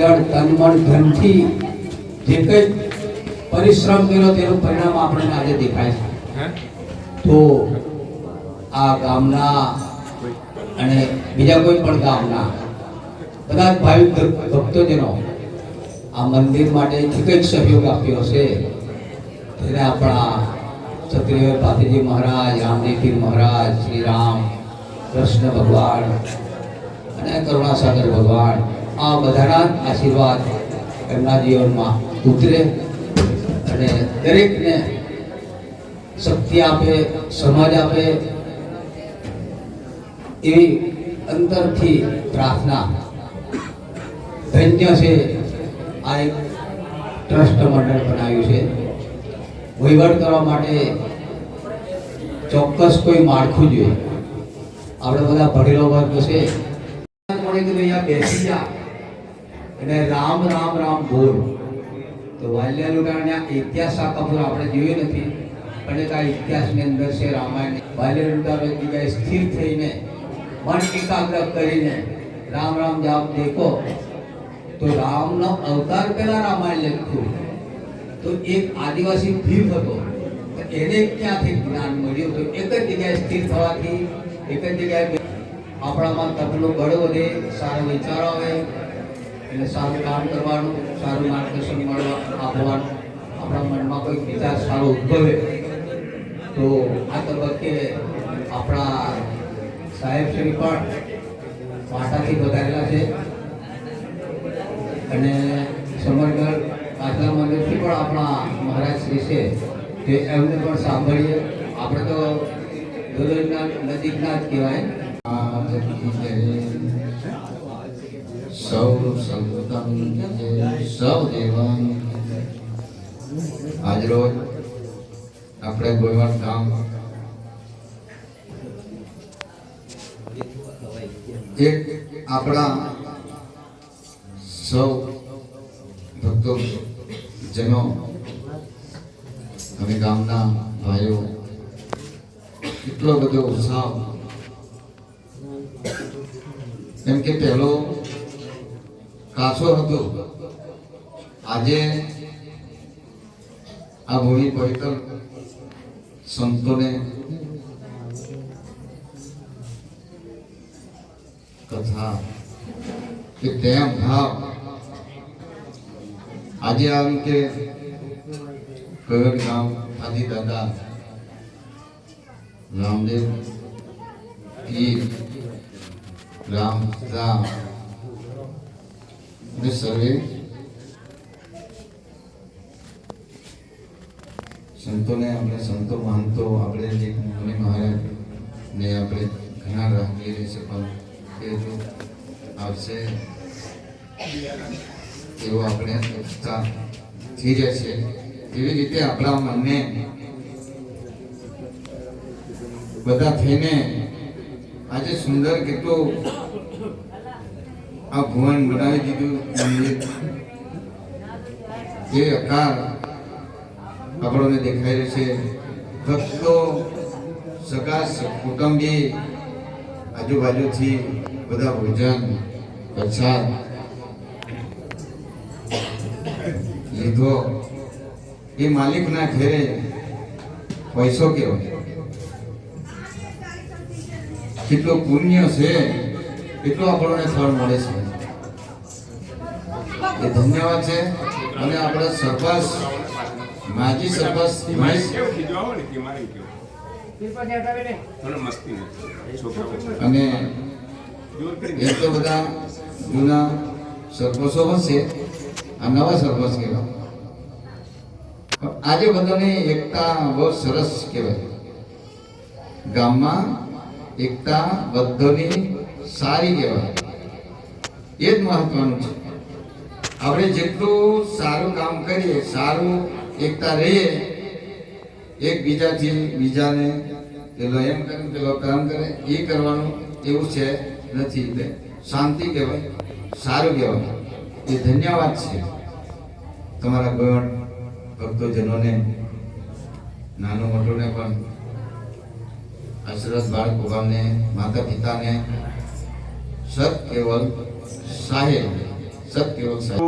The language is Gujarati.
જળ તન મન ધનથી જે કંઈ પરિશ્રમ કર્યો તેનું પરિણામ આપણને આજે દેખાય છે. તો આ ગામના અને બીજા કોઈ પણ ગામના બધા જ ભાવિક ભક્તોજનો આ મંદિર માટે જે કંઈક સહયોગ આપ્યો છે તેને આપણા ક્ષત્રિય પાતીજી મહારાજ, રામદેવપીર મહારાજ, શ્રી રામ, કૃષ્ણ ભગવાન અને કરુણાસાગર ભગવાન આ બધાના આશીર્વાદ એમના જીવનમાં ઉતરે અને દરેકને શક્તિ આપે, સમાજ આપે એવી અંતરથી પ્રાર્થના. ધન્ય છે આ એક ટ્રસ્ટ મંડળ બનાવ્યું છે. વહીવટ કરવા માટે ચોક્કસ કોઈ માળખું જોઈએ. આપણે બધા ભણેલો વર્ગ છે, અહીંયા બેસી જા અને રામ રામ રામ બોલ. તો વાલ્યા લૂંટાણા ઇતિહાસ આખા આપણે જોયું નથી, પણ એક આ ઇતિહાસની અંદર છે રામાયણ. વાલ્યા લૂંટારો એક જગ્યાએ સ્થિર થઈને મન એકાગ્ર કરીને રામ રામ જાપ દેખો તો રામનો અવતાર પહેલા રામાયણ લખ્યું. તો એક આદિવાસી ભીલ હતો, એને ક્યાંથી જ્ઞાન મળ્યું? તો એક જ જગ્યાએ સ્થિર થવાથી, એક જ જગ્યાએ આપણામાં તપનું બળ વધે, સારા વિચારો આવે એટલે સારું કામ કરવાનું, સારું માર્ગદર્શન આપવાનું, આપણા મનમાં કોઈ વિચાર સારો ઉદ્ભવે. તો આ તબક્કે આપણા સાહેબ શ્રી પણ માતાથી વધારેલા છે અને સમરગઢ આટલા મંદિરથી પણ આપણા મહારાજ શ્રી છે તે એમને પણ સાંભળીએ. આપણે તો દરરોજના નજીકના જ કહેવાય. સૌ સંતમ સૌ દેવમ. આજરોજ આપણે ગોયવાડ ગામ એક આપણા સૌ ભક્તો જનો અમે ગામના ભાઈઓ એટલો બધો ઉત્સાહ, કેમ કે પહેલો કાસો હતો. આજે આ ભૂમિ પવિત્ર સંતોને કથા કે તેમ ભાવ આજે આવી કે કયોડ ગામ આદિ દાદા રામદેવ પીર રામ રામ ને સર્વે સંતોને આપણે સંતો મહંતો આપણે જે મુનિ મહારાજ ને આપણે ઘણા રાખી રહેશે, પણ એ જો આવશે એવો આપણે ઉત્સાહ થઈ રહેશે. એવી રીતે આપણા મનને બધા થઈને આજે સુંદર કેટલું આ ભુવન બનાવી દીધું મંદિર. એ આકાર આપણને દેખાઈ રહ્યો છે. ભક્તો, સગા કુટુંબી, આજુબાજુથી બધા ભોજન પ્રસાદ લીધો. એ માલિકના ઘેરે પૈસો કહેવાય. કેટલું પુણ્ય છે એટલું આપણને ફળ મળે છે. એ ધન્યવાદ છે. અને આપણા સરપંચ, માજી સરપંચ અને એ તો બધા જૂના સરપંચો હશે, આ નવા સરપંચ કહેવાય. આજે બધાની એકતા બહુ સરસ કહેવાય. ગામમાં એકતા બધાની સારી કહેવાય. એ જ મહત્વનું છે. આપણે જેટલું સારું કામ કરીએ, સારું એકતા રહીએ, એકબીજાથી બીજાને પેલો એમ કરે પેલો કામ કરે એ કરવાનું એવું છે નથી. શાંતિ કહેવાય, સારું કહેવાય. એ ધન્યવાદ છે તમારા ગણ ભક્તોજનોને, નાનો મોટોને પણ હસરત બાળક ભગવાનને, માતા પિતાને, સત કેવલ સાહેબ સત્કર્મ સાહેબ